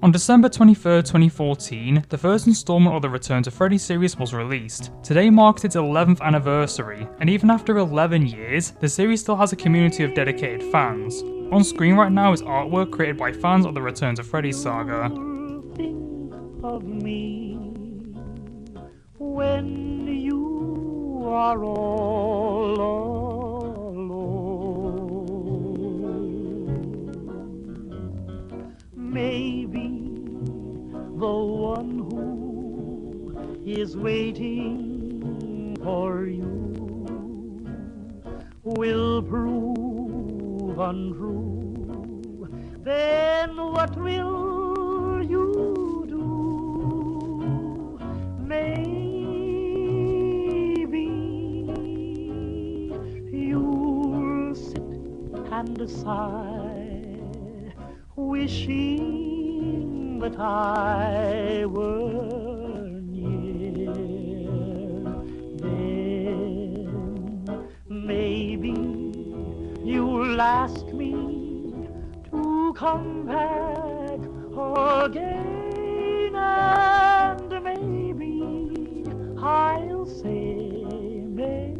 On December 23rd, 2014, the first installment of the Return to Freddy series was released. Today marks its 11th anniversary, and even after 11 years, the series still has a community of dedicated fans. On screen right now is artwork created by fans of the Return to Freddy saga. Think of me when you are all alone. Maybe the one who is waiting for you will prove untrue. Then what will you do? Maybe you'll sit and sigh, wishing that I were near. Then maybe you'll ask me to come back again, and maybe I'll say maybe.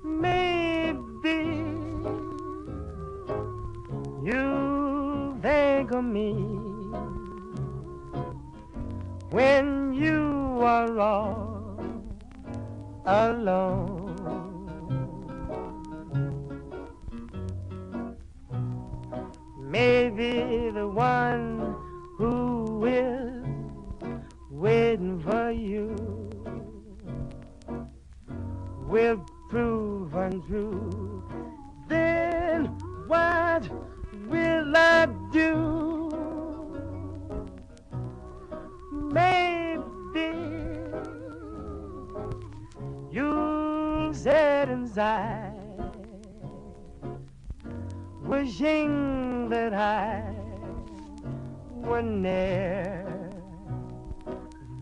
Maybe you think of me when you are all alone. Maybe the one who is waiting for you will prove untrue. Then what will I do? Maybe you'll sit inside, wishing that I were near.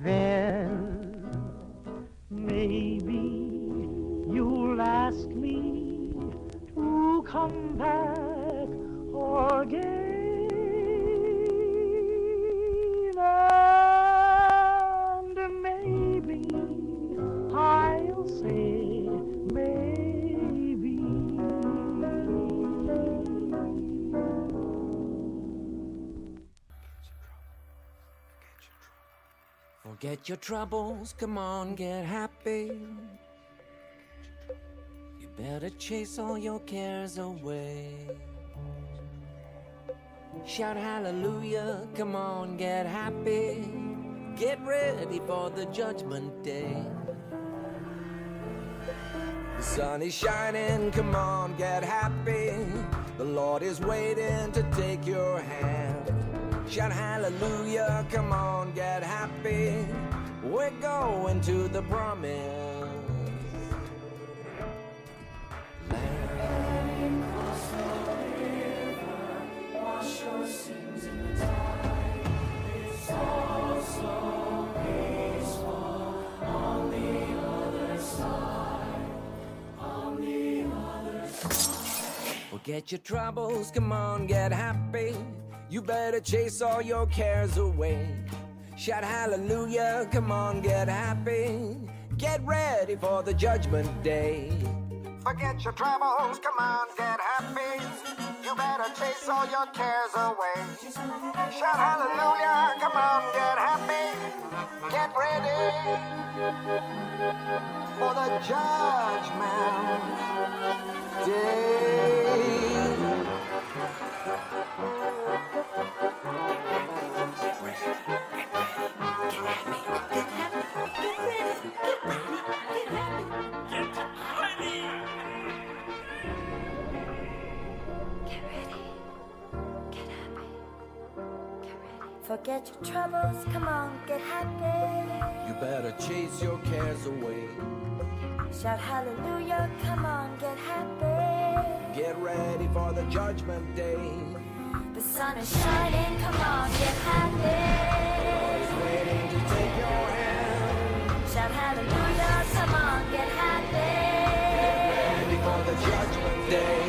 Then maybe you'll ask me to come back again, and maybe I'll say maybe. Forget your troubles, come on, get happy. You better chase all your cares away. Shout hallelujah, come on, get happy. Get ready for the judgment day. The sun is shining, come on, get happy. The Lord is waiting to take your hand. Shout hallelujah, come on, get happy. We're going to the promise land. Cross the river, wash your sins in the tide. It's all so peaceful on the other side. On the other side. Forget your troubles, come on, get happy. You better chase all your cares away. Shout hallelujah, come on, get happy. Get ready for the judgment day. Forget your troubles, come on, get happy. You better chase all your cares away. Shout hallelujah, come on, get happy. Get ready for the judgment day. Forget your troubles, come on, get happy. You better chase your cares away. Shout hallelujah, come on, get happy. Get ready for the judgment day. The sun is shining, come on, get happy. He's waiting to take your hand. Shout hallelujah, come on, get happy. Get ready for the judgment day.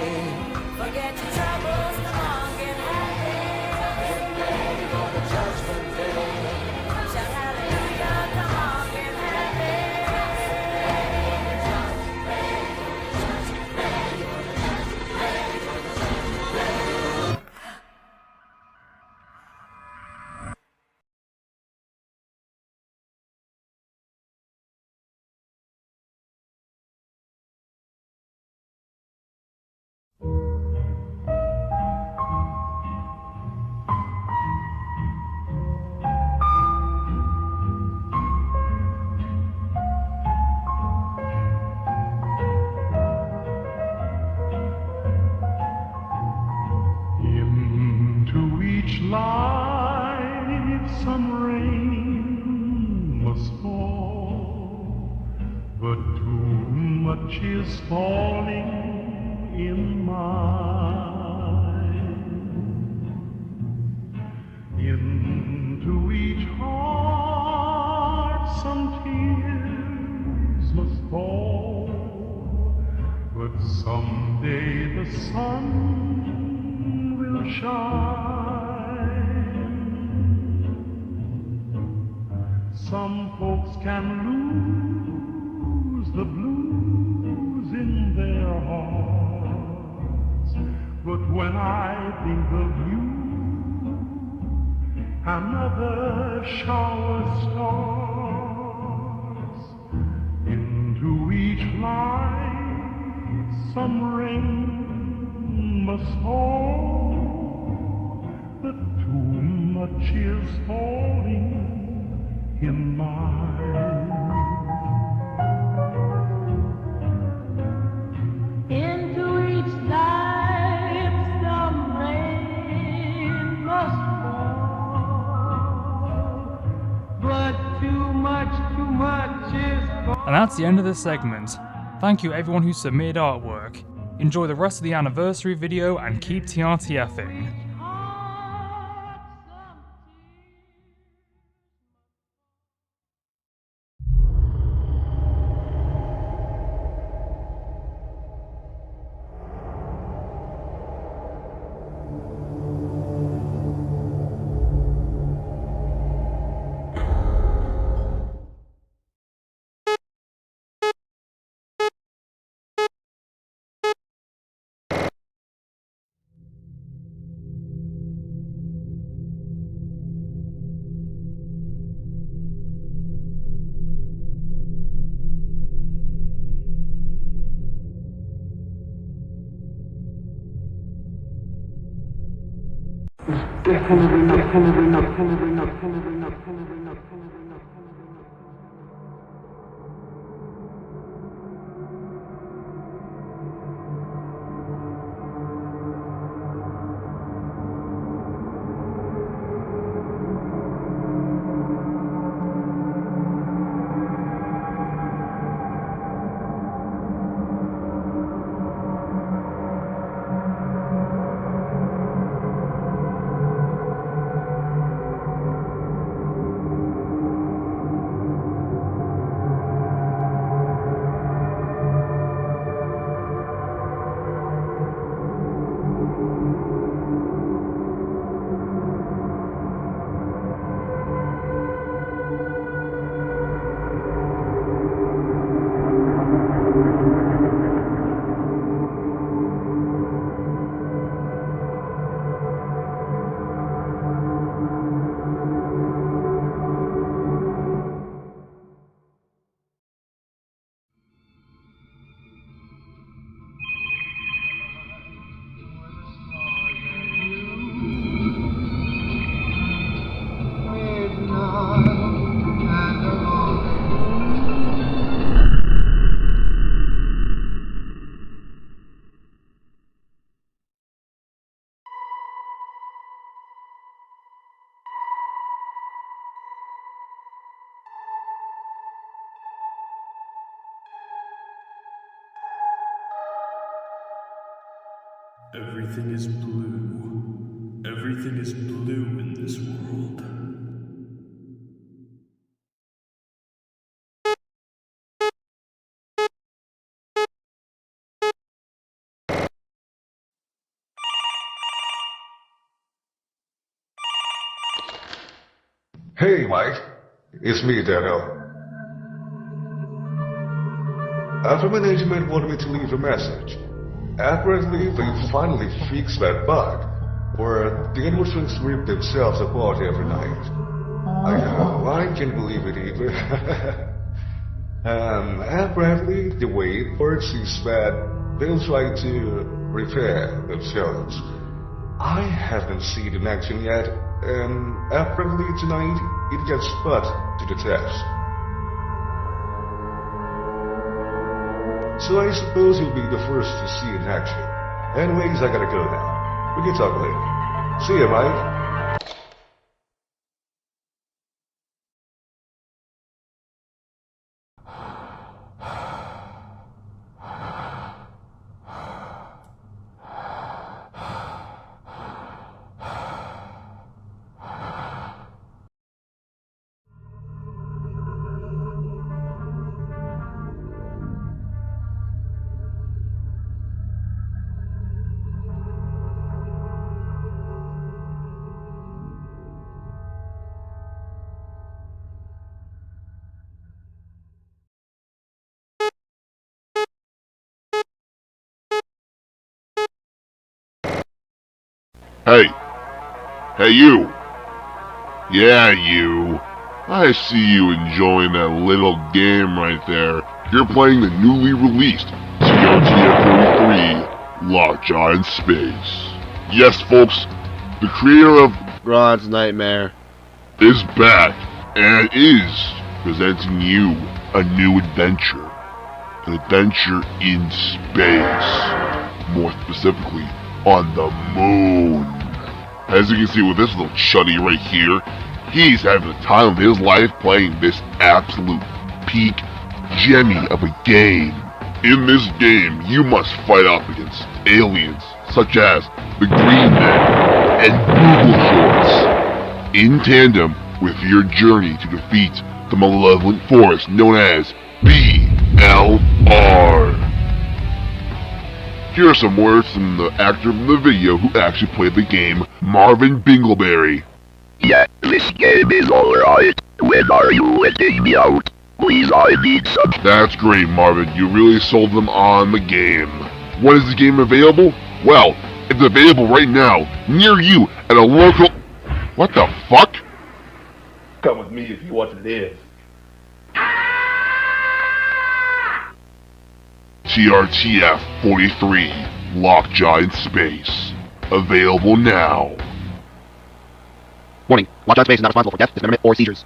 much is falling in mine. Into each heart some tears must fall, but someday the sun will shine. Some folks can lose the blues in their hearts, but when I think of you, another shower starts. Into each light some rain must fall, but too much is falling in mine. Into each life some rain must fall, but too much is falling. And that's the end of this segment. Thank you everyone who submitted artwork. Enjoy the rest of the anniversary video and keep TRTFing. Definitely not. Everything is blue. Everything is blue in this world. Hey, Mike. It's me, Daniel. After management wanted me to leave a message. Apparently, they finally fixed that bug, where the animatronics rip themselves apart every night. I know, I can't believe it either. Apparently, the way it works is that they'll try to repair themselves. I haven't seen it in action yet, and apparently tonight it gets put to the test. So I suppose you'll be the first to see it in action. Anyways, I gotta go now. We can talk later. See ya, Mike. Hey! Hey, you! Yeah, you! I see you enjoying that little game right there. You're playing the newly released TRTF 43 Lockjaw in Space. Yes, folks, the creator of Ron's Nightmare is back and is presenting you a new adventure. An adventure in space. More specifically, on the moon. As you can see with this little chuddy right here, he's having the time of his life playing this absolute peak gemmy of a game. In this game, you must fight off against aliens such as the Green Man and Google Shorts, in tandem with your journey to defeat the malevolent force known as BLR. Here are some words from the actor from the video who actually played the game, Marvin Bingleberry. Yeah, this game is alright. When are you letting me out? Please, I need some. That's great, Marvin. You really sold them on the game. When is the game available? Well, it's available right now, near you, at a local... What the fuck? Come with me if you want to live. TRTF 43, Lockjaw in Space. Available now. Warning, Lockjaw in Space is not responsible for death, dismemberment, or seizures.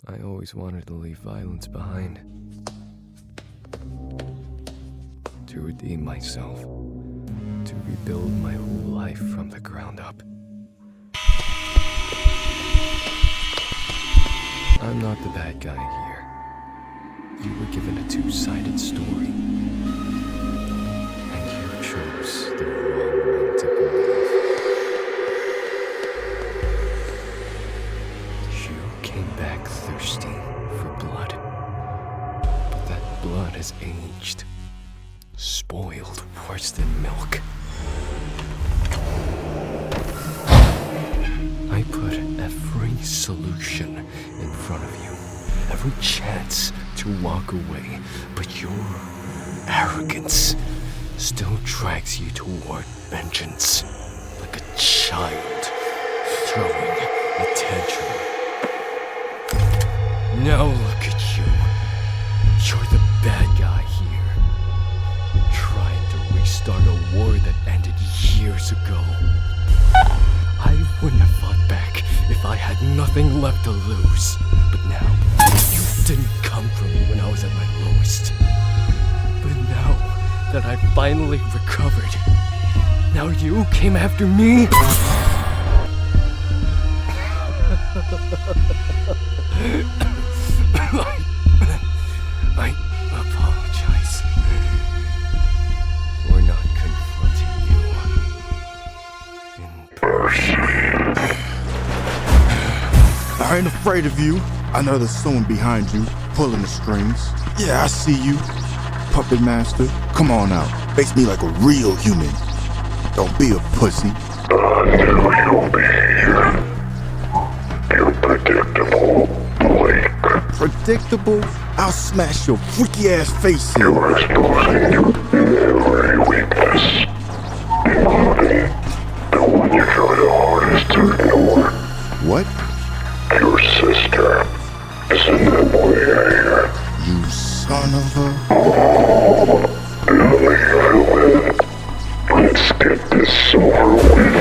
I always wanted to leave violence behind. To redeem myself. To rebuild my whole life from the ground up. I'm not the bad guy here. You were given a two-sided story. And you chose the wrong one to believe. You came back thirsty for blood. But that blood has aged. Spoiled worse than milk. I put every solution in front of you. Every chance to walk away. But your arrogance still drags you toward vengeance. Like a child throwing a tantrum. Now look at you. You're the bad guy here. Trying to restart a war that ended years ago. I wouldn't have fought back if I had nothing left to lose. But now, you didn't come for me when I was at my lowest. But now that I finally recovered, now you came after me? I apologize for not confronting you in person. I ain't afraid of you. I know there's someone behind you. pulling the strings. Yeah, I see you. Puppet master, come on out. Face me like a real human. Don't be a pussy. I knew you'll be here. You're predictable, Blake. Predictable? I'll smash your freaky ass face in. You're exposing every weakness, including the one you try the hardest to ignore. What? Your sister is in the way here. You son of a... Now leave it. Let's get this over with.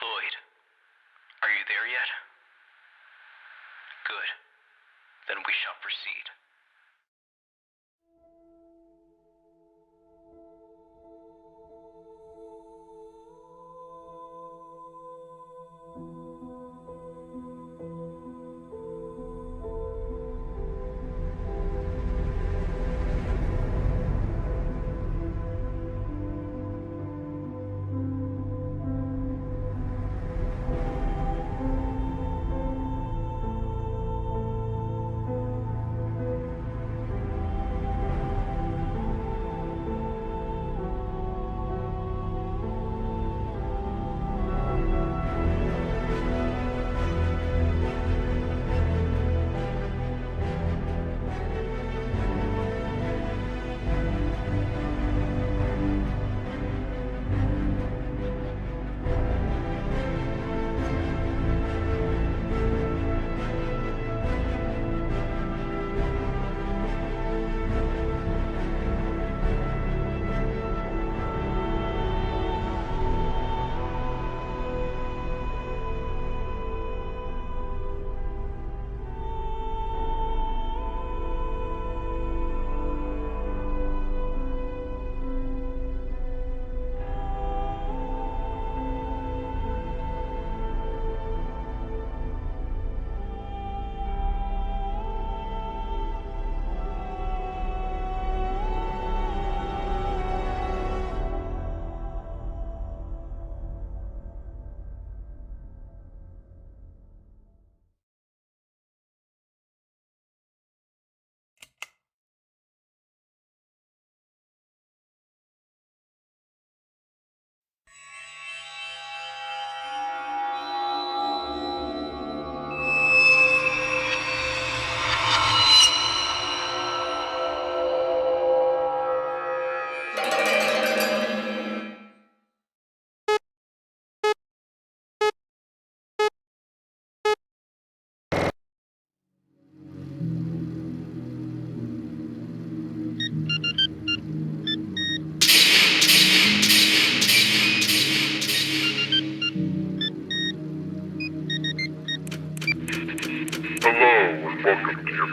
Lloyd, are you there yet? Good. Then we shall proceed.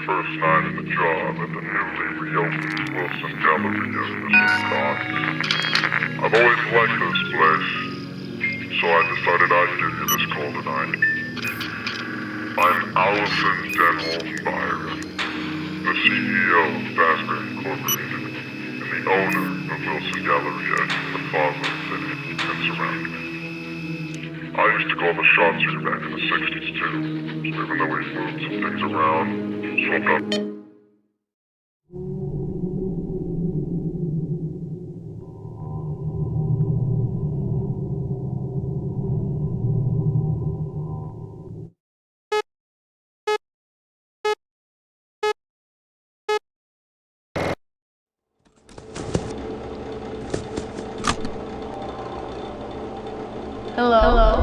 first night of the job at the newly reopened Wilson Galleria, Mr. Cox. I've always liked this place, so I decided I'd give you this call tonight. I'm Allison Denholm Byron, the CEO of Fazbear Incorporated, and the owner of Wilson Galleria in the Plaza City and surroundings. I used to call the shots here back in the 60s too, so even though we've moved some things around, swapped up. Hello.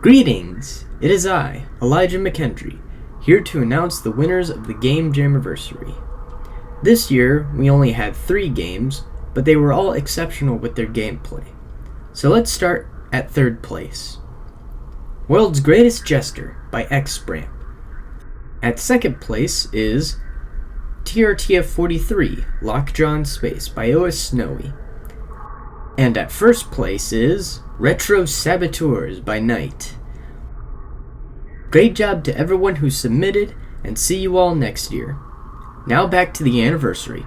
Greetings! It is I, Elijah McKendry, here to announce the winners of the Game Jammiversary. This year, we only had 3 games, but they were all exceptional with their gameplay. So let's start at 3rd place. World's Greatest Jester by Ahlstrom. At 2nd place is TRTF 43, Lockjaw in Space by OS Snowy. And at 1st place is Retro Saboteurs by Night. Great job to everyone who submitted, and see you all next year. Now back to the anniversary.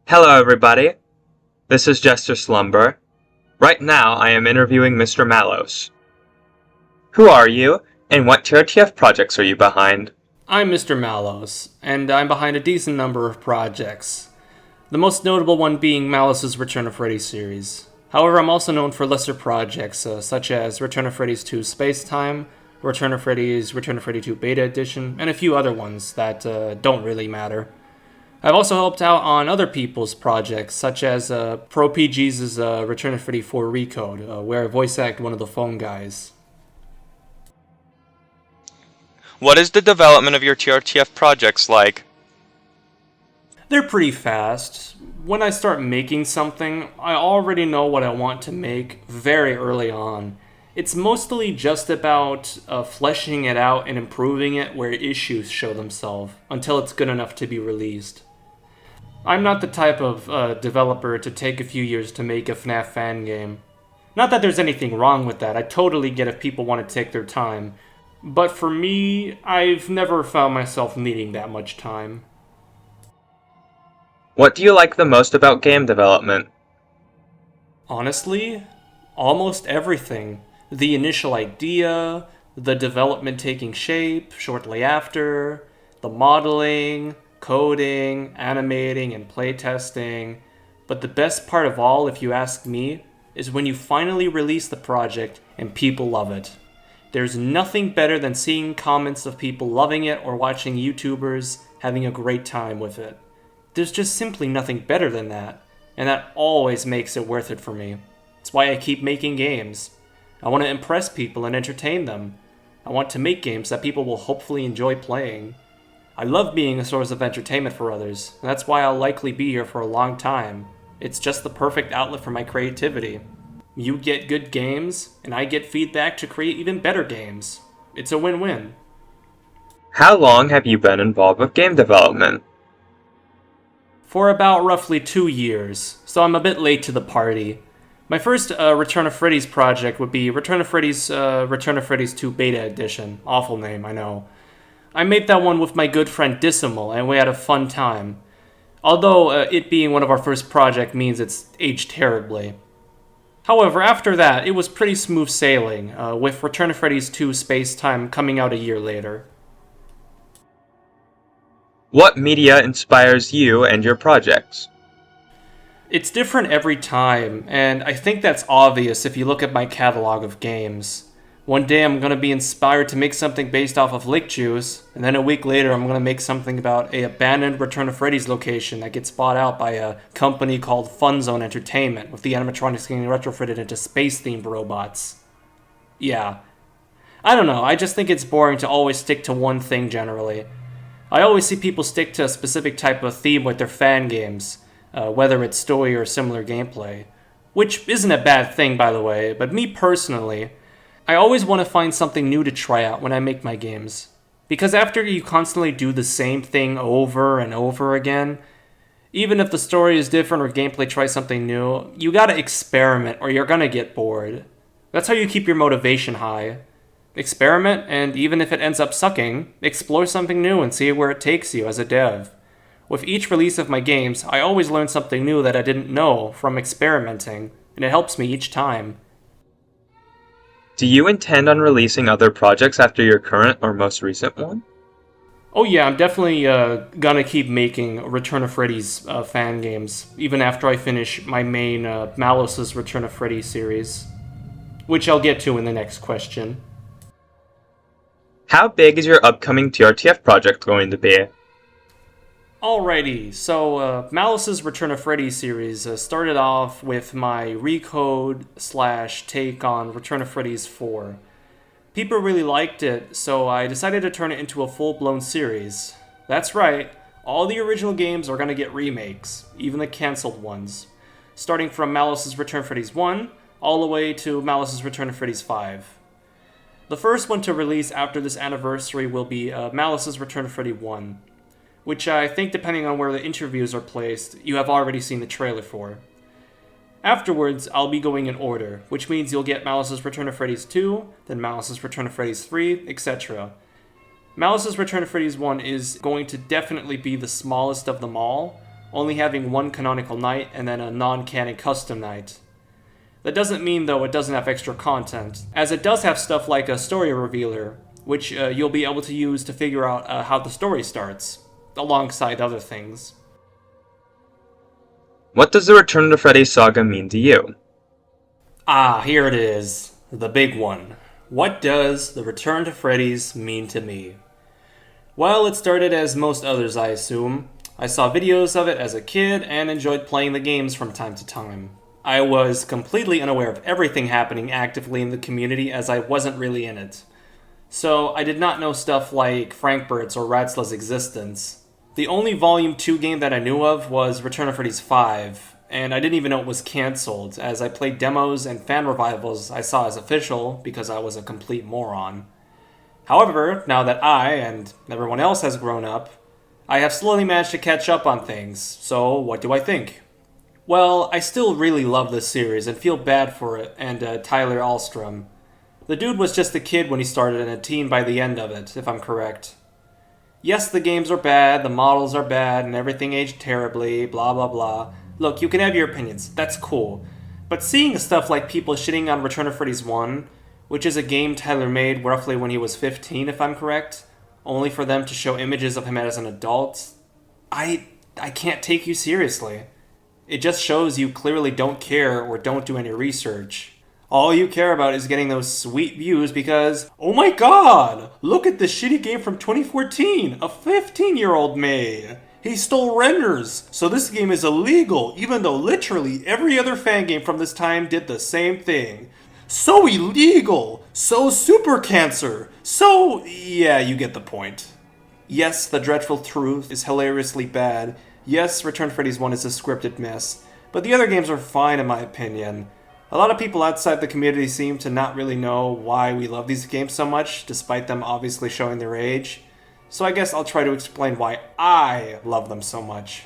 Hello everybody, this is Jester Slumber. Right now I am interviewing Mr. Mallows. Who are you, and what TRTF projects are you behind? I'm Mr. Mallows, and I'm behind a decent number of projects. The most notable one being Mallows' Return of Freddy series. However, I'm also known for lesser projects, such as Return of Freddy's 2 Space Time, Return of Freddy 2 Beta Edition, and a few other ones that don't really matter. I've also helped out on other people's projects, such as ProPG's Return of Freddy 4 Recode, where I voice act one of the phone guys. What is the development of your TRTF projects like? They're pretty fast. When I start making something, I already know what I want to make very early on. It's mostly just about fleshing it out and improving it where issues show themselves, until it's good enough to be released. I'm not the type of developer to take a few years to make a FNAF fan game. Not that there's anything wrong with that, I totally get if people want to take their time. But for me, I've never found myself needing that much time. What do you like the most about game development? Honestly, almost everything. The initial idea, the development taking shape shortly after, the modeling, coding, animating, and playtesting. But the best part of all, if you ask me, is when you finally release the project and people love it. There's nothing better than seeing comments of people loving it or watching YouTubers having a great time with it. There's just simply nothing better than that, and that always makes it worth it for me. It's why I keep making games. I want to impress people and entertain them. I want to make games that people will hopefully enjoy playing. I love being a source of entertainment for others, and that's why I'll likely be here for a long time. It's just the perfect outlet for my creativity. You get good games, and I get feedback to create even better games. It's a win-win. How long have you been involved with game development? For about roughly 2 years, so I'm a bit late to the party. My first Return of Freddy's project would be Return of Freddy's 2 Beta Edition. Awful name, I know. I made that one with my good friend Decimal, and we had a fun time. Although it being one of our first projects means it's aged terribly. However, after that, it was pretty smooth sailing, with Return of Freddy's 2 Space Time coming out a year later. What media inspires you and your projects? It's different every time, and I think that's obvious if you look at my catalog of games. One day I'm going to be inspired to make something based off of Lick Juice, and then a week later I'm going to make something about an abandoned Return of Freddy's location that gets bought out by a company called Fun Zone Entertainment, with the animatronics getting retrofitted into space-themed robots. Yeah. I don't know, I just think it's boring to always stick to one thing generally. I always see people stick to a specific type of theme with their fan games, whether it's story or similar gameplay. Which isn't a bad thing, by the way, but me personally, I always want to find something new to try out when I make my games. Because after you constantly do the same thing over and over again, even if the story is different or gameplay tries something new, you gotta experiment or you're gonna get bored. That's how you keep your motivation high. Experiment, and even if it ends up sucking, explore something new and see where it takes you as a dev. With each release of my games, I always learn something new that I didn't know from experimenting, and it helps me each time. Do you intend on releasing other projects after your current or most recent one? Oh yeah, I'm definitely gonna keep making Return of Freddy's fan games, even after I finish my main Mallows' Return of Freddy series. which I'll get to in the next question. How big is your upcoming TRTF project going to be? Alrighty, so Malice's Return of Freddy series started off with my recode / take on Return of Freddy's 4. People really liked it, so I decided to turn it into a full-blown series. That's right, all the original games are going to get remakes, even the cancelled ones. Starting from Malice's Return of Freddy's 1, all the way to Malice's Return of Freddy's 5. The first one to release after this anniversary will be Malice's Return of Freddy 1. Which I think, depending on where the interviews are placed, you have already seen the trailer for. Afterwards, I'll be going in order, which means you'll get Malice's Return of Freddy's 2, then Malice's Return of Freddy's 3, etc. Malice's Return of Freddy's 1 is going to definitely be the smallest of them all, only having one canonical night and then a non-canon custom night. That doesn't mean, though, it doesn't have extra content, as it does have stuff like a story revealer, which you'll be able to use to figure out how the story starts, alongside other things. What does the Return to Freddy saga mean to you? Ah, here it is. The big one. What does the Return to Freddy's mean to me? Well, it started as most others, I assume. I saw videos of it as a kid and enjoyed playing the games from time to time. I was completely unaware of everything happening actively in the community as I wasn't really in it. So I did not know stuff like Frankbert's or Ratzla's existence. The only Volume 2 game that I knew of was Return of Freddy's 5, and I didn't even know it was cancelled, as I played demos and fan revivals I saw as official because I was a complete moron. However, now that I, and everyone else has grown up, I have slowly managed to catch up on things, so what do I think? Well, I still really love this series and feel bad for it and Tyler Ahlstrom. The dude was just a kid when he started and a teen by the end of it, if I'm correct. Yes, the games are bad, the models are bad, and everything aged terribly, blah blah blah. Look, you can have your opinions, that's cool. But seeing stuff like people shitting on Return of Freddy's 1, which is a game Tyler made roughly when he was 15, if I'm correct, only for them to show images of him as an adult, I can't take you seriously. It just shows you clearly don't care or don't do any research. All you care about is getting those sweet views because, oh my god, look at this shitty game from 2014 a 15-year-old made. He stole renders, so this game is illegal, even though literally every other fan game from this time did the same thing. So illegal, so super cancer, so... yeah, you get the point. Yes, the dreadful truth is hilariously bad. Yes, Return to Freddy's 1 is a scripted mess, but the other games are fine in my opinion. A lot of people outside the community seem to not really know why we love these games so much, despite them obviously showing their age. So I guess I'll try to explain why I love them so much.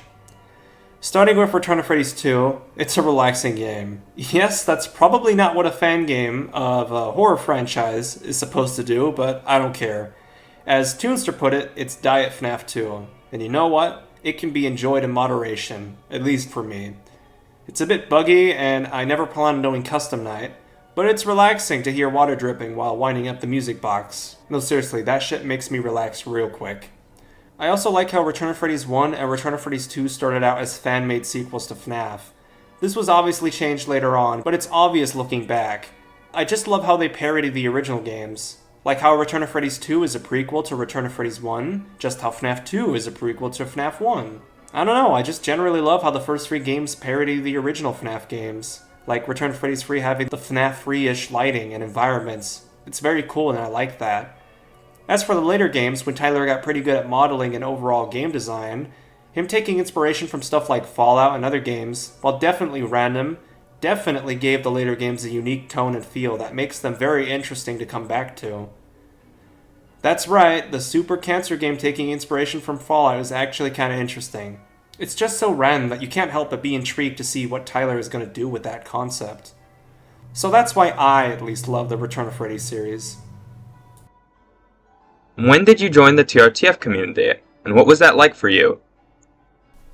Starting with Return to Freddy's 2, it's a relaxing game. Yes, that's probably not what a fan game of a horror franchise is supposed to do, but I don't care. As Toonster put it, it's Diet FNAF 2. And you know what? It can be enjoyed in moderation, at least for me. It's a bit buggy, and I never plan on doing custom night, but it's relaxing to hear water dripping while winding up the music box. No, seriously, that shit makes me relax real quick. I also like how Return of Freddy's 1 and Return of Freddy's 2 started out as fan-made sequels to FNAF. This was obviously changed later on, but it's obvious looking back. I just love how they parody the original games. Like how Return of Freddy's 2 is a prequel to Return of Freddy's 1, just how FNAF 2 is a prequel to FNAF 1. I don't know, I just generally love how the first three games parody the original FNAF games. Like Return of Freddy's 3 having the FNAF 3-ish lighting and environments. It's very cool and I like that. As for the later games, when Tyler got pretty good at modeling and overall game design, him taking inspiration from stuff like Fallout and other games, while definitely random, definitely gave the later games a unique tone and feel that makes them very interesting to come back to. That's right, the Super Cancer game taking inspiration from Fallout is actually kind of interesting. It's just so random that you can't help but be intrigued to see what Tyler is going to do with that concept. So that's why I, at least, love the Return of Freddy series. When did you join the TRTF community, and what was that like for you?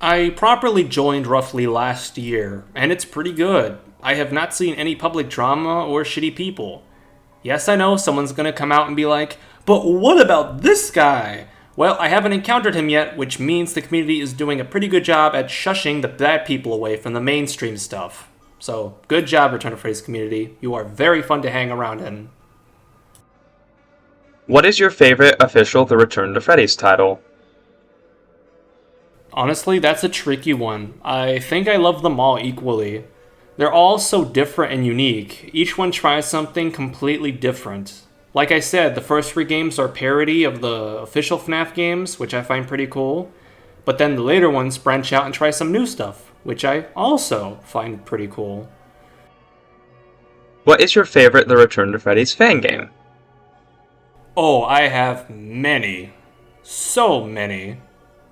I properly joined roughly last year, and it's pretty good. I have not seen any public drama or shitty people. Yes, I know someone's gonna come out and be like, but what about this guy? Well, I haven't encountered him yet, which means the community is doing a pretty good job at shushing the bad people away from the mainstream stuff. So, good job, Return to Freddy's community. You are very fun to hang around in. What is your favorite official The Return to Freddy's title? Honestly, that's a tricky one. I think I love them all equally. They're all so different and unique. Each one tries something completely different. Like I said, the first 3 games are parody of the official FNAF games, which I find pretty cool. But then the later ones branch out and try some new stuff, which I also find pretty cool. What is your favorite The Return to Freddy's fan game? Oh, I have many. So many.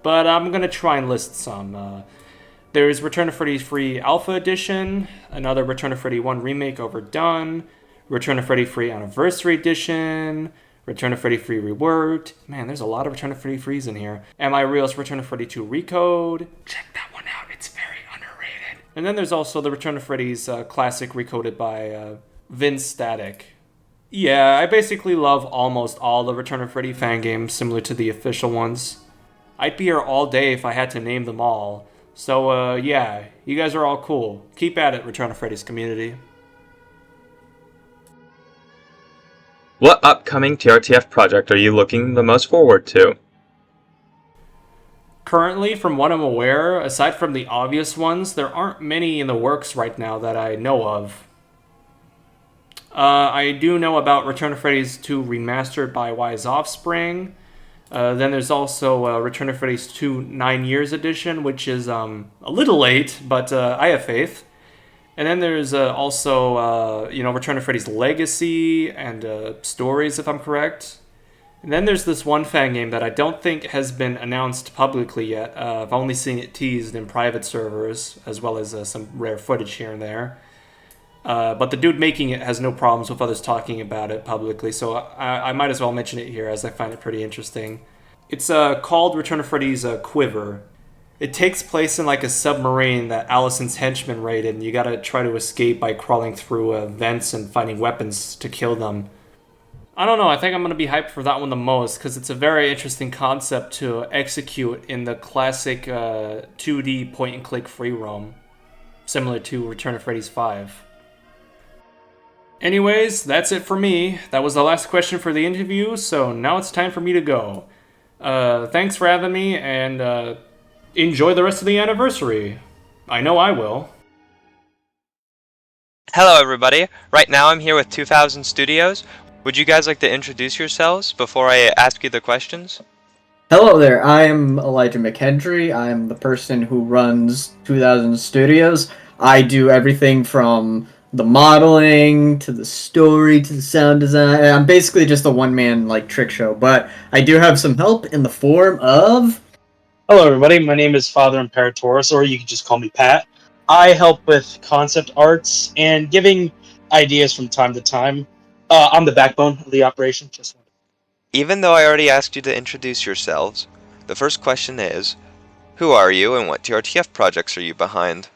But I'm gonna try and list some. There's Return to Freddy Free Alpha Edition, another Return to Freddy 1 Remake Overdone, Return to Freddy Free Anniversary Edition, Return to Freddy Free Reworked. Man, there's a lot of Return to Freddy Frees in here. Am I Real's Return to Freddy 2 Recode. Check that one out, it's very underrated. And then there's also the Return to Freddy's Classic Recoded by Vince Static. Yeah, I basically love almost all the Return to Freddy fan games similar to the official ones. I'd be here all day if I had to name them all. So, yeah, you guys are all cool. Keep at it, Return to Freddy's community. What upcoming TRTF project are you looking the most forward to? Currently, from what I'm aware, aside from the obvious ones, there aren't many in the works right now that I know of. I do know about Return to Freddy's 2 Remastered by Wise Offspring. Then there's also Return to Freddy's 2 9 Years Edition, which is a little late, but I have faith. And then there's also, Return to Freddy's Legacy and Stories, if I'm correct. And then there's this one fan game that I don't think has been announced publicly yet. I've only seen it teased in private servers, as well as some rare footage here and there. But the dude making it has no problems with others talking about it publicly, so I might as well mention it here as I find it pretty interesting. It's called Return to Freddy's Quiver. It takes place in like a submarine that Allison's henchmen raided, and you gotta try to escape by crawling through vents and finding weapons to kill them. I don't know, I think I'm gonna be hyped for that one the most, because it's a very interesting concept to execute in the classic 2D point-and-click free roam, similar to Return to Freddy's 5. Anyways, that's it for me. That was the last question for the interview, so now it's time for me to go. Thanks for having me, and enjoy the rest of the anniversary. I know I will. Hello everybody, right now I'm here with 2000 Studios. Would you guys like to introduce yourselves before I ask you the questions? Hello there, I'm Elijah McHenry. I'm the person who runs 2000 Studios. I do everything from the modeling, to the story, to the sound design. I'm basically just a one-man, trick show, but I do have some help in the form of... Hello everybody, my name is Father Imperatoris, or you can just call me Pat. I help with concept arts and giving ideas from time to time. I'm the backbone of the operation. Even though I already asked you to introduce yourselves, the first question is, who are you and what TRTF projects are you behind?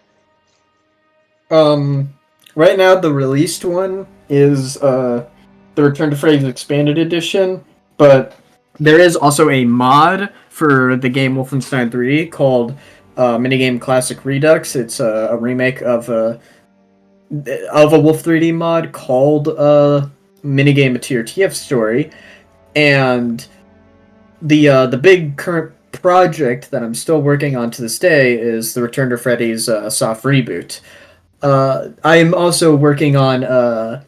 Right now the released one is the Return to Freddy's Expanded Edition, but there is also a mod for the game Wolfenstein 3 called Minigame Classic Redux. It's a remake of a Wolf 3D mod called Minigame A TRTF Story, and the big current project that I'm still working on to this day is the Return to Freddy's soft reboot. I'm also working on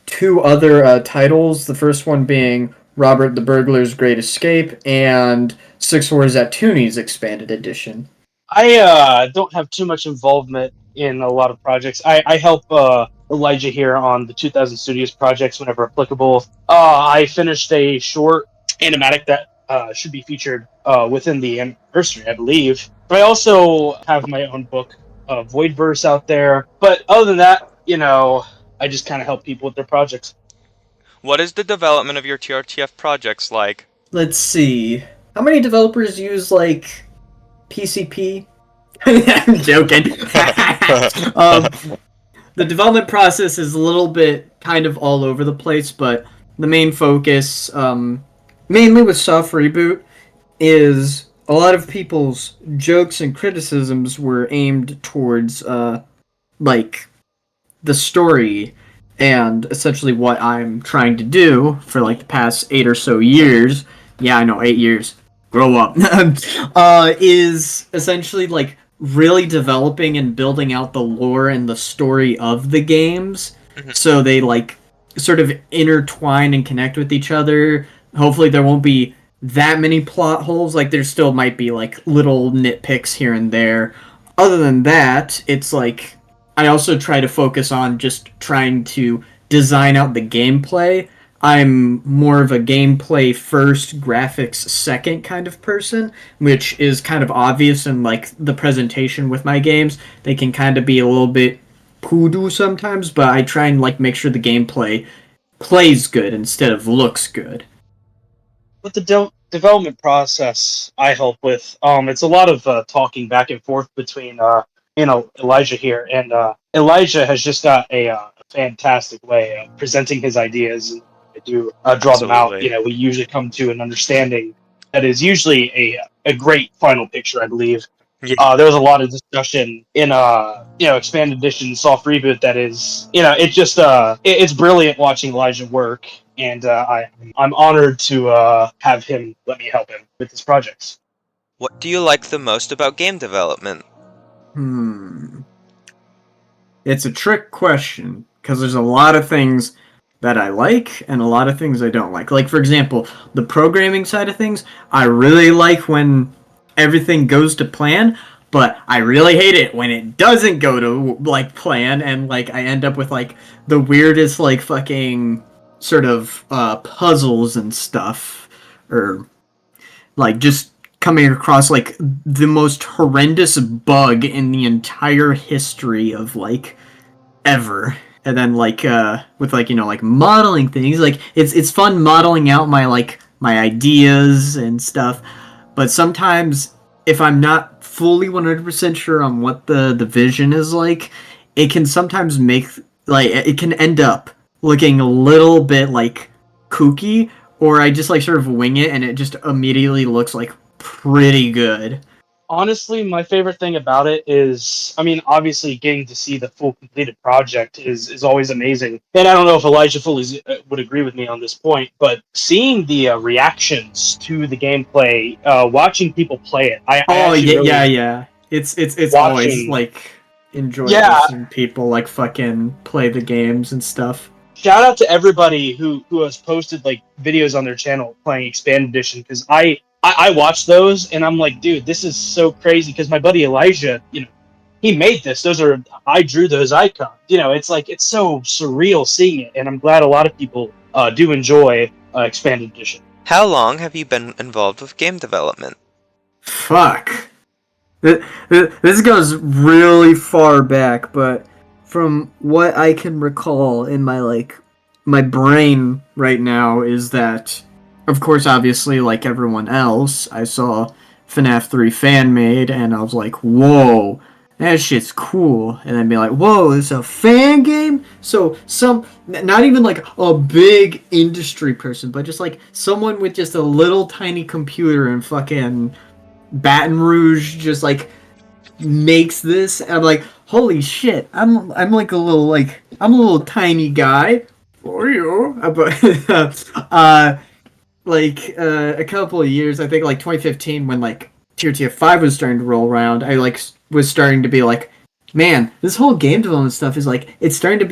2 other titles, the first one being Robert the Burglar's Great Escape and Six Wars at Toonies Expanded Edition. I don't have too much involvement in a lot of projects. I help Elijah here on the 2000 Studios projects whenever applicable. I finished a short animatic that should be featured within the anniversary, I believe. But I also have my own book, Voidverse, out there. But other than that, I just kind of help people with their projects. What is the development of your TRTF projects like? Let's see. How many developers use, PCP? I'm joking. The development process is a little bit kind of all over the place, but the main focus, mainly with Soft Reboot, is a lot of people's jokes and criticisms were aimed towards like the story and essentially what I'm trying to do for like the past 8 or so years. Yeah, I know, 8 years. Grow up. Is essentially like really developing and building out the lore and the story of the games, so they like sort of intertwine and connect with each other. Hopefully, there won't be that many plot holes. Like there still might be like little nitpicks here and there. Other than that, it's like I also try to focus on just trying to design out the gameplay. I'm more of a gameplay first, graphics second kind of person, which is kind of obvious in like the presentation with my games. They can kind of be a little bit poodoo sometimes, but I try and like make sure the gameplay plays good instead of looks good. With the development process I help with, it's a lot of talking back and forth between Elijah here, and Elijah has just got a fantastic way of presenting his ideas, and I do draw them out. Absolutely. We usually come to an understanding that is usually a great final picture, I believe. Yeah. There was a lot of discussion in expanded edition soft reboot that is, it just it's brilliant watching Elijah work, and I'm honored to have him let me help him with his projects. What do you like the most about game development? It's a trick question because there's a lot of things that I like and a lot of things I don't like. Like for example, the programming side of things, I really like when everything goes to plan, but I really hate it when it doesn't go to like plan and like I end up with like the weirdest like fucking sort of puzzles and stuff, or like just coming across like the most horrendous bug in the entire history of like ever. And then like with like like modeling things, like it's fun modeling out my ideas and stuff, but sometimes if I'm not fully 100% sure on what the vision is like, it can sometimes make like it can end up looking a little bit like kooky, or I just like sort of wing it and it just immediately looks like pretty good. Honestly, my favorite thing about it is, I mean, obviously getting to see the full completed project is always amazing. And I don't know if Elijah fully would agree with me on this point, but seeing the reactions to the gameplay, watching people play it, I actually yeah. It's always like enjoyable seeing people like fucking play the games and stuff. Shout out to everybody who has posted like videos on their channel playing Expanded Edition, because I watch those and I'm like, dude, this is so crazy, because my buddy Elijah, he made this. I drew those icons. It's like, it's so surreal seeing it, and I'm glad a lot of people do enjoy Expanded Edition. How long have you been involved with game development? Fuck. This goes really far back, but from what I can recall in my brain right now is that, of course, obviously, like everyone else, I saw FNAF 3 fan made, and I was like, whoa, that shit's cool. And then be like, whoa, it's a fan game? So not even like a big industry person, but just like someone with just a little tiny computer in fucking Baton Rouge just like makes this, and I'm like, holy shit, I'm like I'm a little tiny guy for you, but a couple of years, I think like 2015, when like TRTF 5 was starting to roll around, I like was starting to be like, man, this whole game development stuff is like, it's starting to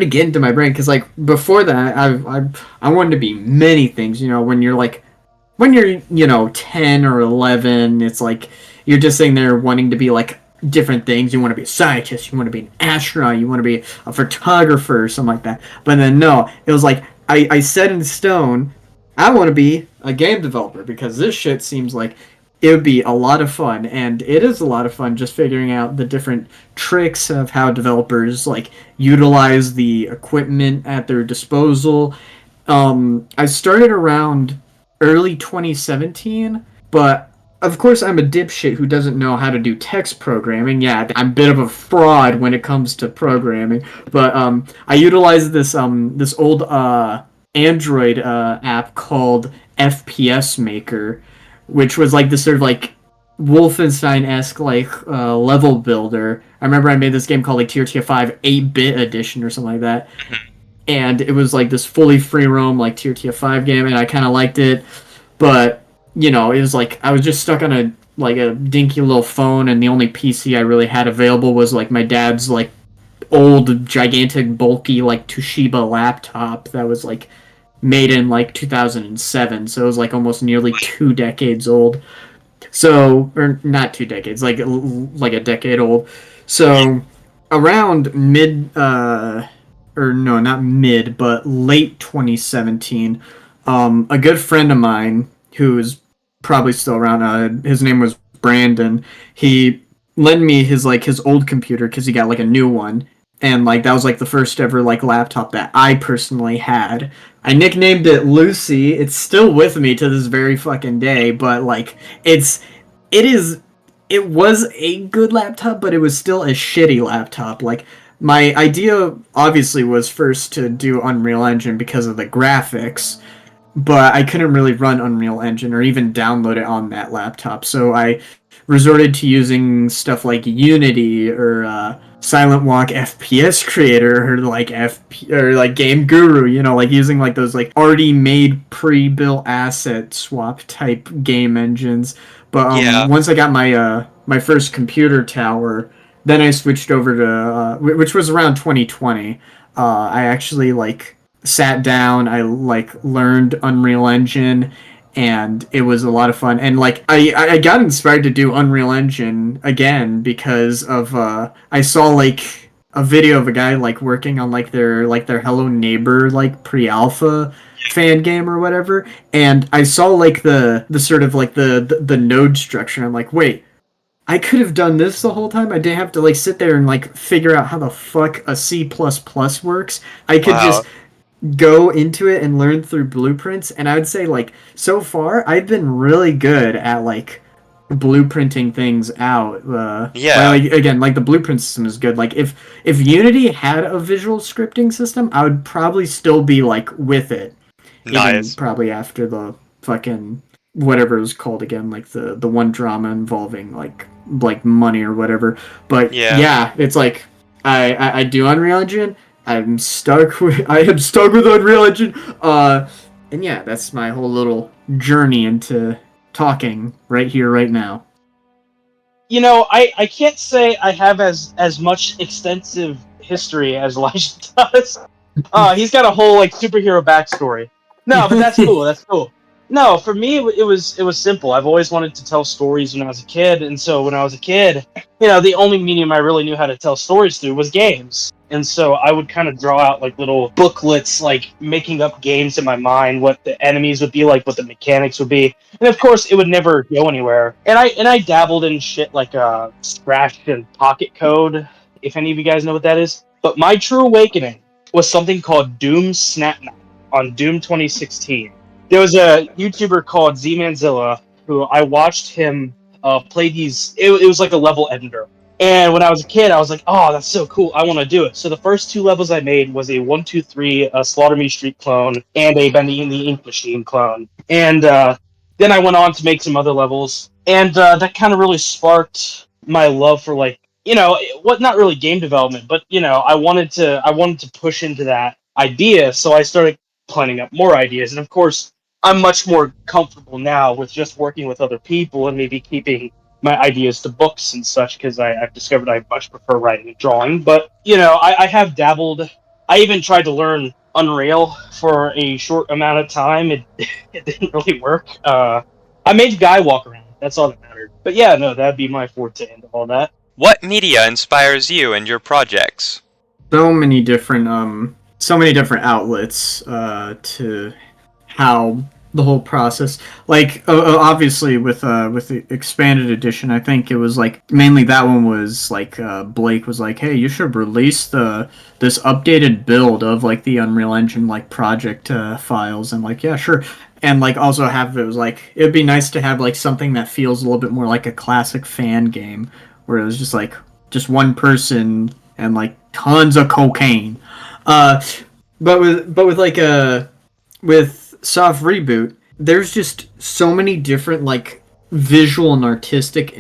get into my brain, because like before that I wanted to be many things. When you're 10 or 11, it's like you're just sitting there wanting to be like different things. You want to be a scientist, you want to be an astronaut, you want to be a photographer or something like that. But then no, it was like I set in stone, I want to be a game developer, because this shit seems like it would be a lot of fun, and it is a lot of fun just figuring out the different tricks of how developers like utilize the equipment at their disposal. I started around early 2017, but of course I'm a dipshit who doesn't know how to do text programming. Yeah, I'm a bit of a fraud when it comes to programming, but I utilized this old Android app called FPS Maker, which was like this sort of like Wolfenstein-esque like level builder, I remember I made this game called like TRTF 5 8-bit edition or something like that. And it was like this fully free roam like TRTF 5 game, and I kind of liked it. But, you know, it was like I was just stuck on a dinky little phone, and the only PC I really had available was like my dad's like old gigantic bulky like Toshiba laptop that was like made in like 2007, so it was like almost nearly 2 decades old. So, or not 2 decades, like a decade old. So around or no, not mid, but late 2017, a good friend of mine who's probably still around, his name was Brandon. He lent me his old computer because he got like a new one, and like that was like the first ever like laptop that I personally had. I nicknamed it Lucy. It's still with me to this very fucking day, but like it was a good laptop, but it was still a shitty laptop. Like, my idea obviously was first to do Unreal Engine because of the graphics, but I couldn't really run Unreal Engine or even download it on that laptop, so I resorted to using stuff like Unity or Silent Walk FPS Creator or like Game Guru, you know, like using like those like already made pre-built asset swap type game engines. But once I got my first computer tower, then I switched over to which was around 2020. I actually like sat down, I like learned Unreal Engine, and it was a lot of fun. And like I got inspired to do Unreal Engine again because of I saw like a video of a guy like working on like their Hello Neighbor like pre-alpha fan game or whatever, and I saw like the sort of like the node structure, and I'm like, wait, I could have done this the whole time. I didn't have to like sit there and like figure out how the fuck a C++ works. I could just go into it and learn through blueprints, and I would say like so far I've been really good at like blueprinting things out. Like, again, like the blueprint system is good. Like if Unity had a visual scripting system, I would probably still be like with it. Even probably after the fucking whatever it was called again, like the one drama involving like money or whatever. But yeah, it's like I do Unreal Engine. I am stuck with Unreal Engine. And yeah, that's my whole little journey into talking right here, right now. You know, I can't say I have as much extensive history as Elijah does. He's got a whole like superhero backstory. No, but that's cool. That's cool. No, for me it was simple. I've always wanted to tell stories when I was a kid, and so when I was a kid, you know, the only medium I really knew how to tell stories through was games. And so I would kind of draw out like little booklets, like making up games in my mind, what the enemies would be like, what the mechanics would be, and of course it would never go anywhere. And I dabbled in shit like Scratch and Pocket Code, if any of you guys know what that is. But my true awakening was something called Doom Snapmap on Doom 2016. There was a YouTuber called Z-Manzilla who I watched him play these. It was like a level editor. And when I was a kid, I was like, oh, that's so cool. I want to do it. So the first 2 levels I made was a 123 Slaughter Me Street clone and a Bendy and the Ink Machine clone. And then I went on to make some other levels. And that kind of really sparked my love for like, you know, what, not really game development, but you know, I wanted to push into that idea. So I started planning up more ideas. And of course, I'm much more comfortable now with just working with other people and maybe keeping my ideas to books and such, because I've discovered I much prefer writing and drawing. But, you know, I have dabbled. I even tried to learn Unreal for a short amount of time. It didn't really work. I made Guy walk around. That's all that mattered. But yeah, no, that'd be my forte into all that. What media inspires you and your projects? So many different outlets to how the whole process, like obviously with the expanded edition, I think it was like mainly that one was like Blake was like, hey, you should release this updated build of like the Unreal Engine like project files, and like, yeah, sure. And like also have, it was like, it'd be nice to have like something that feels a little bit more like a classic fan game, where it was just like just one person and like tons of cocaine. But with like with Soft Reboot, there's just so many different like visual and artistic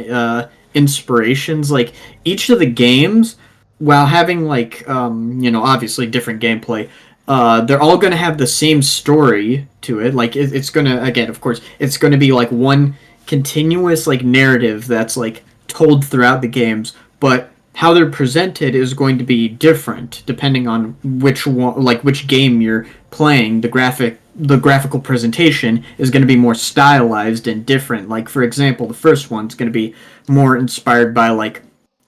inspirations. Like each of the games, while having like obviously different gameplay, they're all going to have the same story to it. Like it's going to, again, of course, it's going to be like one continuous like narrative that's like told throughout the games, but how they're presented is going to be different depending on which one, like which game you're playing. The graphical presentation is going to be more stylized and different. Like for example, the first one's going to be more inspired by like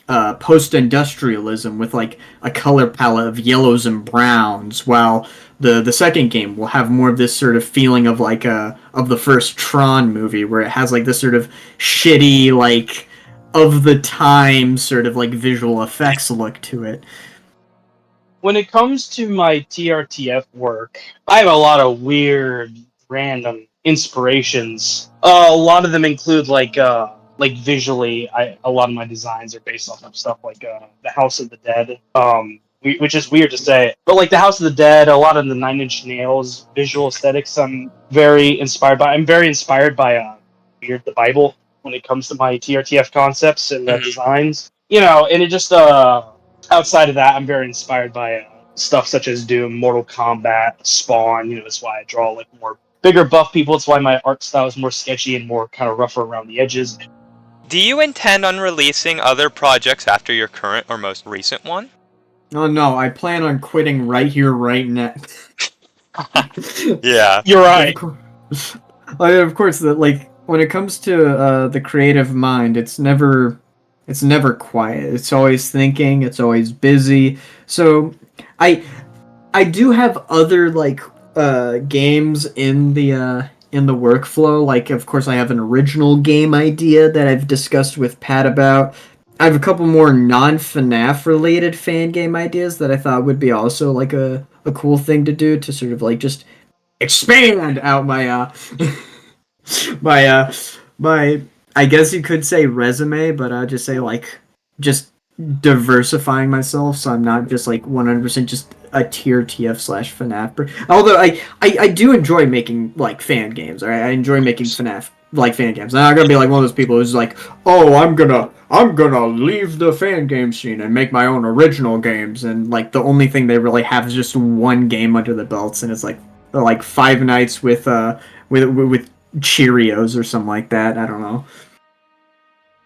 post-industrialism with like a color palette of yellows and browns, while the second game will have more of this sort of feeling of like of the first Tron movie, where it has like this sort of shitty like of the time sort of like visual effects look to it. When it comes to my TRTF work, I have a lot of weird, random inspirations. A lot of them include like visually, a lot of my designs are based off of stuff like the House of the Dead. Which is weird to say, but like the House of the Dead, a lot of the Nine Inch Nails visual aesthetics, I'm very inspired by. I'm very inspired by the Bible when it comes to my TRTF concepts and designs. And it just outside of that, I'm very inspired by stuff such as Doom, Mortal Kombat, Spawn. That's why I draw like more bigger buff people. It's why my art style is more sketchy and more kind of rougher around the edges. Do you intend on releasing other projects after your current or most recent one? Oh no, I plan on quitting right here, right now. Yeah. You're right. Of course, that like when it comes to the creative mind, it's never quiet. It's always thinking. It's always busy. So, I do have other like games in the workflow. Like, of course, I have an original game idea that I've discussed with Pat about. I have a couple more non-FNAF related fan game ideas that I thought would be also like a cool thing to do to sort of like just expand out my my I guess you could say resume, but I'd just say like just diversifying myself so I'm not just like 100% just a tier TF / FNAF. Although I do enjoy making like fan games. Alright, I enjoy making FNAF like fan games. I'm not gonna be like one of those people who's like, oh, I'm gonna leave the fan game scene and make my own original games, and like the only thing they really have is just one game under the belts, and it's like Five Nights with Cheerios or something like that. I don't know.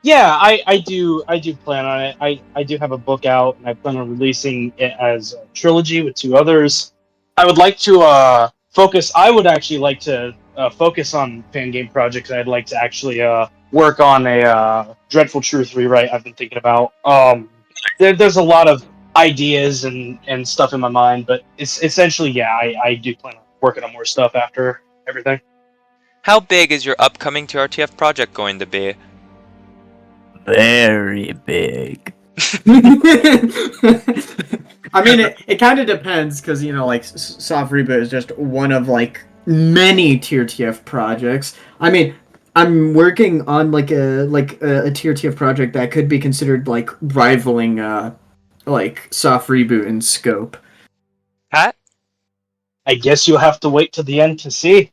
Yeah, I do plan on it. I do have a book out, and I plan on releasing it as a trilogy with 2 others. I would like to focus. I would actually like to focus on fan game projects. I'd like to actually work on a Dreadful Truth rewrite I've been thinking about. There's a lot of ideas and stuff in my mind, but it's essentially, yeah, I do plan on working on more stuff after everything. How big is your upcoming TRTF project going to be? Very big. I mean, it kind of depends, because, like, Soft Reboot is just one of, like, many Tier TF projects. I mean, I'm working on, like, a Tier TF project that could be considered, like, rivaling, like, Soft Reboot in scope. Pat? I guess you'll have to wait to the end to see.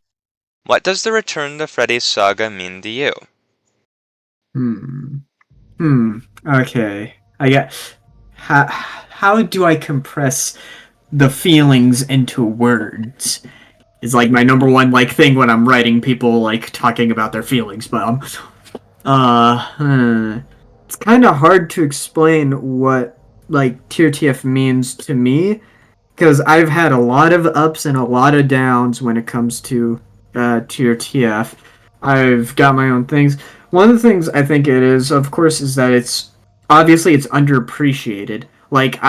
What does the Return to Freddy's saga mean to you? Okay. How do I compress the feelings into words? Is like my number one like thing when I'm writing people like talking about their feelings, but it's kind of hard to explain what like Tier TF means to me, because I've had a lot of ups and a lot of downs when it comes to Tier TF. I've got my own things. One of the things I think it is, of course, is that it's obviously it's underappreciated. Like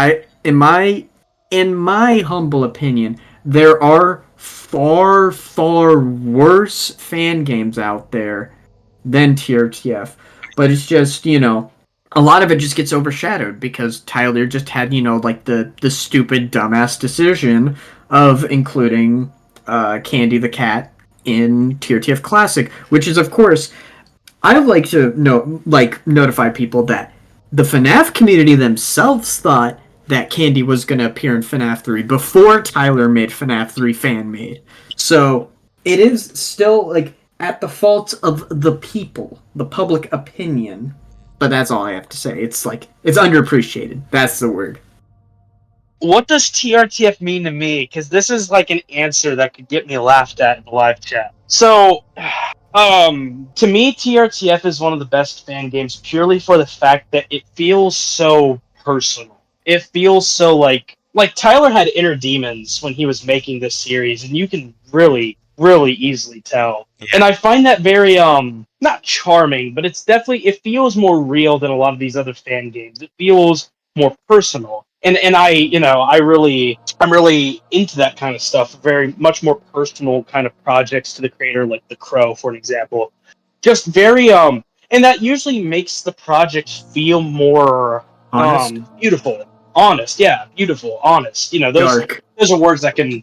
in my humble opinion, there are far worse fan games out there than TRTF. But it's just, a lot of it just gets overshadowed because Tyler just had, like the stupid dumbass decision of including Candy the Cat in TRTF Classic, which is, of course, I would like to notify people that the FNAF community themselves thought that Candy was going to appear in FNAF 3 before Tyler made FNAF 3 fan-made. So it is still like at the fault of the people, the public opinion. But that's all I have to say. It's like, it's underappreciated. That's the word. What does TRTF mean to me? Because this is like an answer that could get me laughed at in the live chat. So, to me, TRTF is one of the best fan games purely for the fact that it feels so personal. It feels so like Tyler had inner demons when he was making this series, and you can really, really easily tell. Yeah. And I find that very not charming, but it's definitely, it feels more real than a lot of these other fan games. It feels more personal. And I, I'm really into that kind of stuff. Very much more personal kind of projects to the creator, like The Crow, for an example. Just very and that usually makes the project feel more Honest? beautiful, honest. Yeah, beautiful, honest. Dark. Those are words that can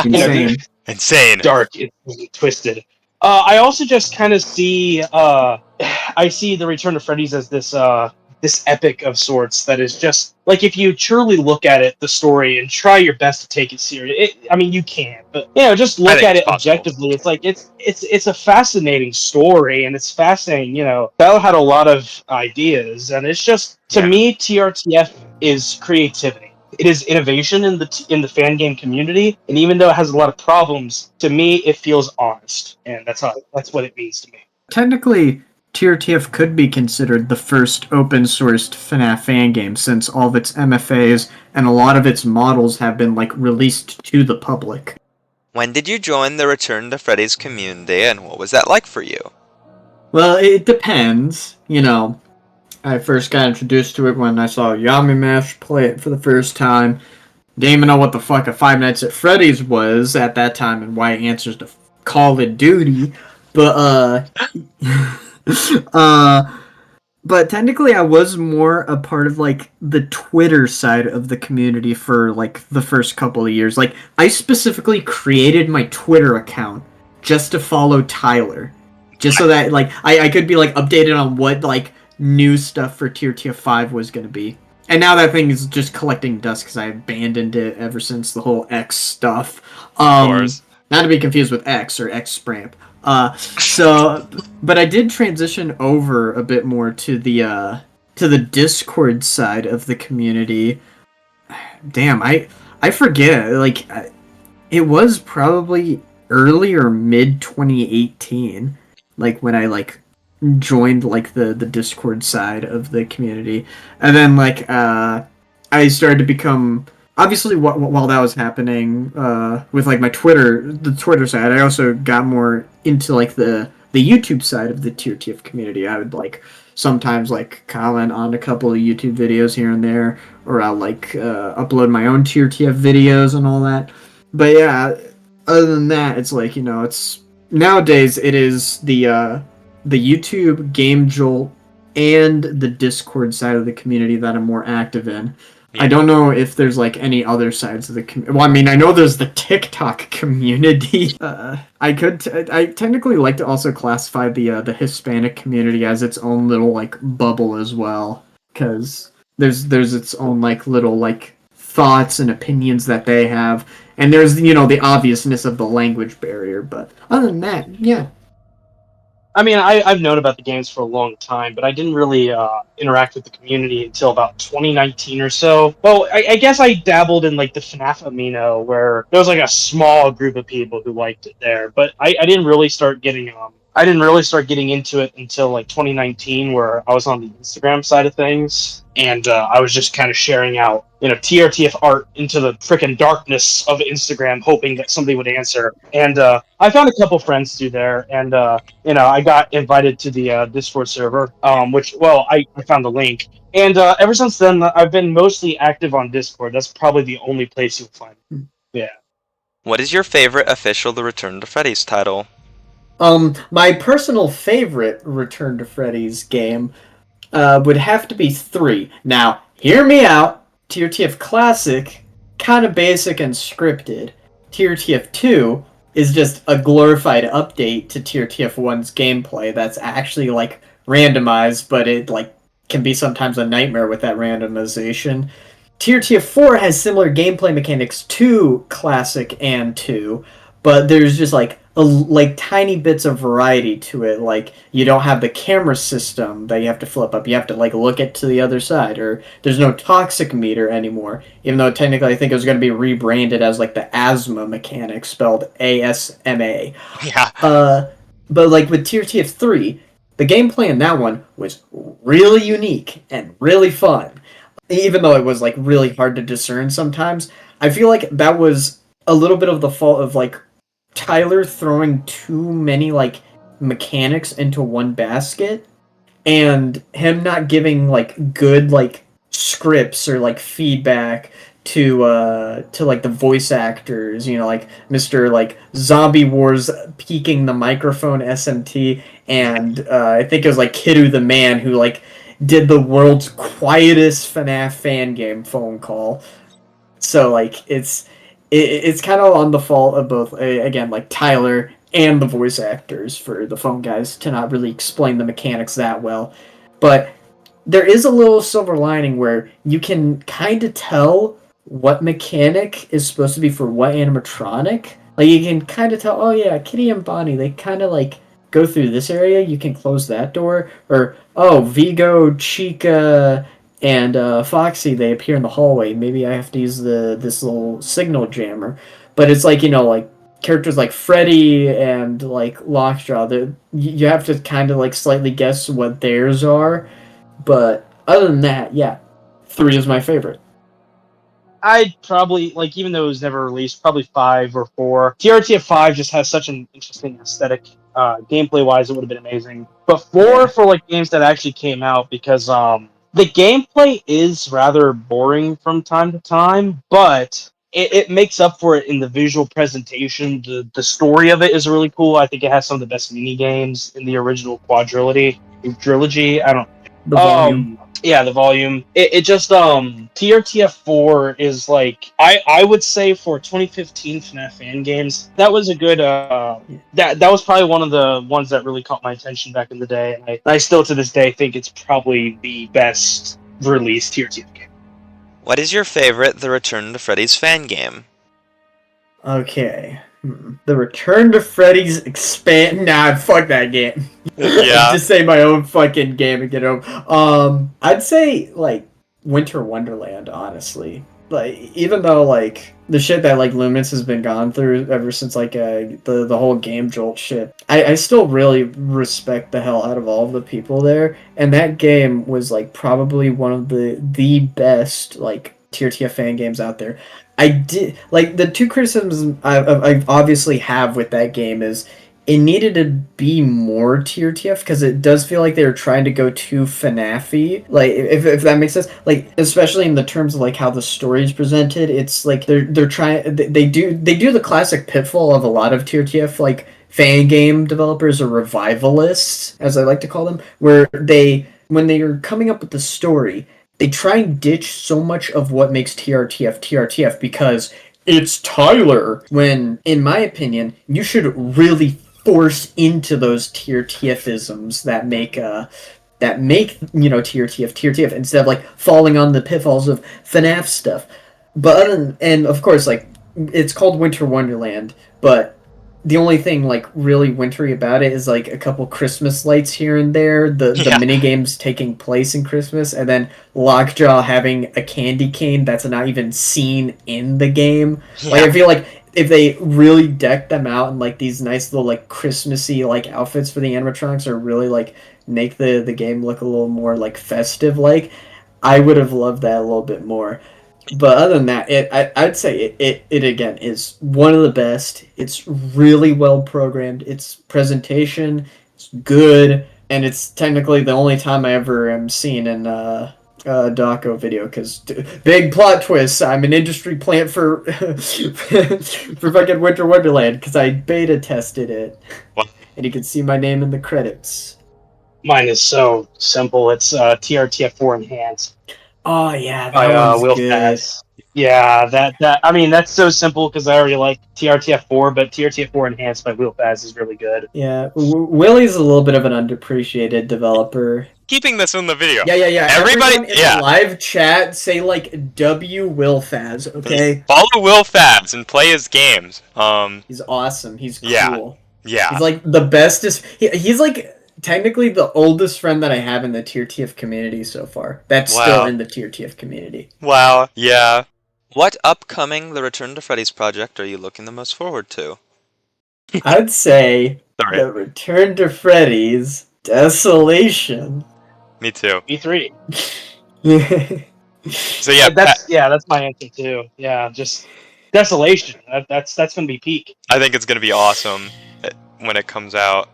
Insane. Insane. Dark, twisted. I also just kind of see I see the Return of Freddy's as this epic of sorts that is just like, if you truly look at it, the story, and try your best to take it serious. I mean, you can, but just look at it objectively. It's like it's a fascinating story, and it's fascinating. Bell had a lot of ideas, and it's just, to me, TRTF is creativity. It is innovation in the fan game community, and even though it has a lot of problems, to me it feels honest, and that's what it means to me. Technically, TRTF could be considered the first open-sourced FNAF fan game, since all of its MFAs and a lot of its models have been released to the public. When did you join the Return to Freddy's community, and what was that like for you? Well, it depends. I first got introduced to it when I saw Yami Mash play it for the first time. Didn't even know what the fuck a Five Nights at Freddy's was at that time and why it answers to Call of Duty. But, but technically I was more a part of, the Twitter side of the community for, the first couple of years. I specifically created my Twitter account just to follow Tyler. Just so that, I could be, updated on what, new stuff for TRTF 5 was going to be. And now that thing is just collecting dust because I abandoned it ever since the whole X stuff. Of course. Not to be confused with X or X Spramp. But I did transition over a bit more to the Discord side of the community. Damn, I forget. It was probably early or mid 2018. When I joined the Discord side of the community, and then I started to become, obviously while that was happening with the Twitter side, I also got more into the YouTube side of the TRTF community. I would sometimes comment on a couple of YouTube videos here and there, or I'll upload my own TRTF videos and all that. But yeah, other than that, it's it's nowadays it is the YouTube, Game Jolt, and the Discord side of the community that I'm more active in. Yeah. I don't know if there's any other sides of the community. Well, I mean, I know there's the TikTok community. I technically like to also classify the Hispanic community as its own little bubble as well, because there's its own little thoughts and opinions that they have, and there's the obviousness of the language barrier. But other than that, yeah. I mean, I've known about the games for a long time, but I didn't really interact with the community until about 2019 or so. Well, I guess I dabbled in the FNAF Amino, where there was a small group of people who liked it there, but I didn't really start getting into it until 2019, where I was on the Instagram side of things, and I was just kind of sharing out TRTF art into the frickin' darkness of Instagram, hoping that somebody would answer. And I found a couple friends through there, and I got invited to the Discord server, which, well, I found the link. And ever since then, I've been mostly active on Discord. That's probably the only place you'll find me. Yeah. What is your favorite official The Return to Freddy's title? My personal favorite Return to Freddy's game would have to be 3. Now, hear me out. TRTF Classic, kind of basic and scripted. TRTF 2 is just a glorified update to TRTF 1's gameplay that's actually randomized, but it can be sometimes a nightmare with that randomization. TRTF 4 has similar gameplay mechanics to Classic and 2, but there's just like tiny bits of variety to it. Like you don't have the camera system that you have to flip up. You have to like look it to the other side, or there's no toxic meter anymore. Even though technically I think it was going to be rebranded as like the asthma mechanic, spelled ASMA. Yeah. But like with TRTF 3, the gameplay in that one was really unique and really fun. Even though it was like really hard to discern sometimes, I feel like that was a little bit of the fault of like Tyler throwing too many like mechanics into one basket and him not giving like good like scripts or like feedback to like the voice actors, you know, like Mr. like Zombie Wars peeking the microphone SMT, and I think it was like Kiddu the Man who like did the world's quietest FNAF fan game phone call. So like it's kind of on the fault of both, again, like Tyler and the voice actors for the phone guys to not really explain the mechanics that well. But there is a little silver lining where you can kind of tell what mechanic is supposed to be for what animatronic. Like you can kind of tell, oh yeah, Kitty and Bonnie, they kind of like go through this area, you can close that door. Or, oh, Vigo, Chica, and Foxy, they appear in the hallway. Maybe I have to use this little signal jammer. But it's like, you know, like characters like Freddy and like Lockjaw, you have to kind of like slightly guess what theirs are. But other than that, yeah, 3 is my favorite. I'd probably, like, even though it was never released, probably 5 or 4. TRTF 5 just has such an interesting aesthetic. Gameplay-wise, it would have been amazing. But 4 for, like, games that actually came out, because the gameplay is rather boring from time to time, but it makes up for it in the visual presentation. The story of it is really cool. I think it has some of the best mini-games in the original quadrilogy. Trilogy, I don't The volume. Yeah, the volume. It just TRTF 4 is like I would say for 2015 FNAF fan games, that was a good that was probably one of the ones that really caught my attention back in the day, and I still to this day think it's probably the best released TRTF game. What is your favorite The Return to Freddy's fan game? Okay. The Return to Freddy's expand. Nah, fuck that game. Yeah. Just say my own fucking game and get over. I'd say like Winter Wonderland, honestly. Like even though like the shit that like Lumens has been gone through ever since like the whole Game Jolt shit, I still really respect the hell out of all of the people there, and that game was like probably one of the best like TRTF fan games out there. I did like the two criticisms I obviously have with that game is it needed to be more TRTF because it does feel like they were trying to go too FNAF-y, like if that makes sense, like especially in the terms of like how the story is presented. It's like they're trying they do the classic pitfall of a lot of TRTF like fan game developers or revivalists, as I like to call them, where when they are coming up with the story, they try and ditch so much of what makes TRTF because it's Tyler. When, in my opinion, you should really force into those TRTFisms that make you know TRTF instead of like falling on the pitfalls of FNAF stuff. But and of course, like it's called Winter Wonderland, but the only thing like really wintry about it is like a couple Christmas lights here and there, the mini games taking place in Christmas, and then Lockjaw having a candy cane that's not even seen in the game. Like I feel like if they really decked them out in like these nice little like Christmassy like outfits for the animatronics, or really like make the game look a little more like festive, like I would have loved that a little bit more. But other than that, I'd say it again is one of the best. It's really well programmed. Its presentation is good, and it's technically the only time I ever am seen in a Daco video, because big plot twist, I'm an industry plant for for fucking Winter Wonderland because I beta tested it. What? And you can see my name in the credits. Mine is so simple. It's TRTF 4 Enhanced. Oh yeah, that one's good. Faz. Yeah, that I mean that's so simple because I already like TRTF 4, but TRTF 4 Enhanced by Will Faz is really good. Yeah, Willie's a little bit of an underappreciated developer. Keeping this in the video. Yeah. Everybody in the live chat say like W Will Faz, okay? Follow Will Faz and play his games. He's awesome. He's cool. Yeah. Yeah. He's like the bestest. He's like technically the oldest friend that I have in the TRTF community so far. That's still in the TRTF community. Wow. Yeah. What upcoming The Return to Freddy's project are you looking the most forward to? I'd say Sorry. the Return to Freddy's Desolation. Me too. E3. So yeah, that's my answer too. Yeah, just Desolation. That's gonna be peak. I think it's gonna be awesome when it comes out.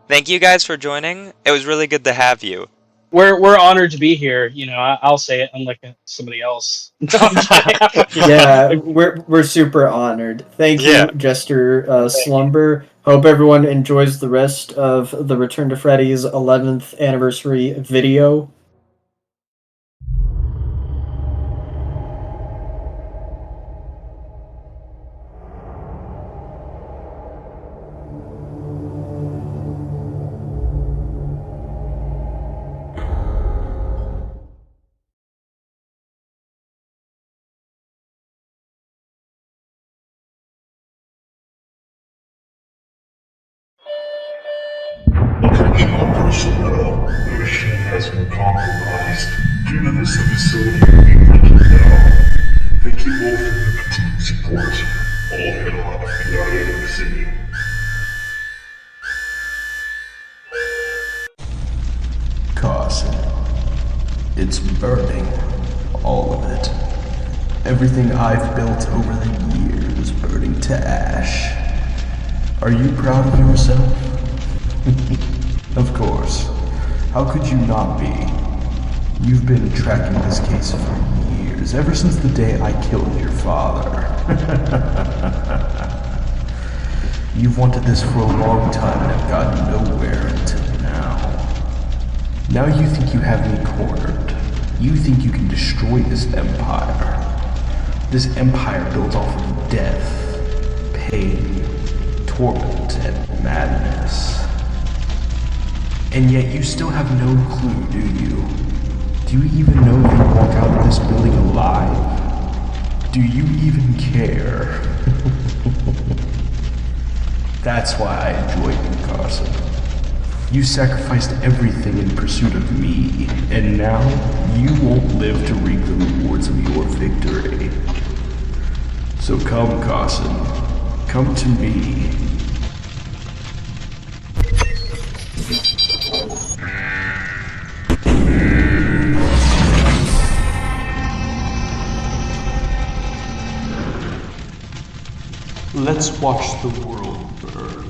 Thank you guys for joining. It was really good to have you. We're honored to be here. You know, I'll say it, unlike somebody else. Yeah, we're super honored. Thank you, Jester Slumber. Hope everyone enjoys the rest of the Return to Freddy's 11th anniversary video. Attention all personnel. The machine has been compromised. Due to this, the facility will be breaking down. Thank you all for your continued support. All hail FBI in the city. Carson. It's burning. All of it. Everything I've built over the years burning to ash. Are you proud of yourself? Of course. How could you not be? You've been tracking this case for years, ever since the day I killed your father. You've wanted this for a long time and have gotten nowhere until now. Now you think you have me cornered. You think you can destroy this empire. This empire built off of death, pain, torment, and madness. And yet you still have no clue, do you? Do you even know if you walk out of this building alive? Do you even care? That's why I enjoy you, Carson. You sacrificed everything in pursuit of me, and now you won't live to reap the rewards of your victory. So come, Carson. Come to me. Let's watch the world burn.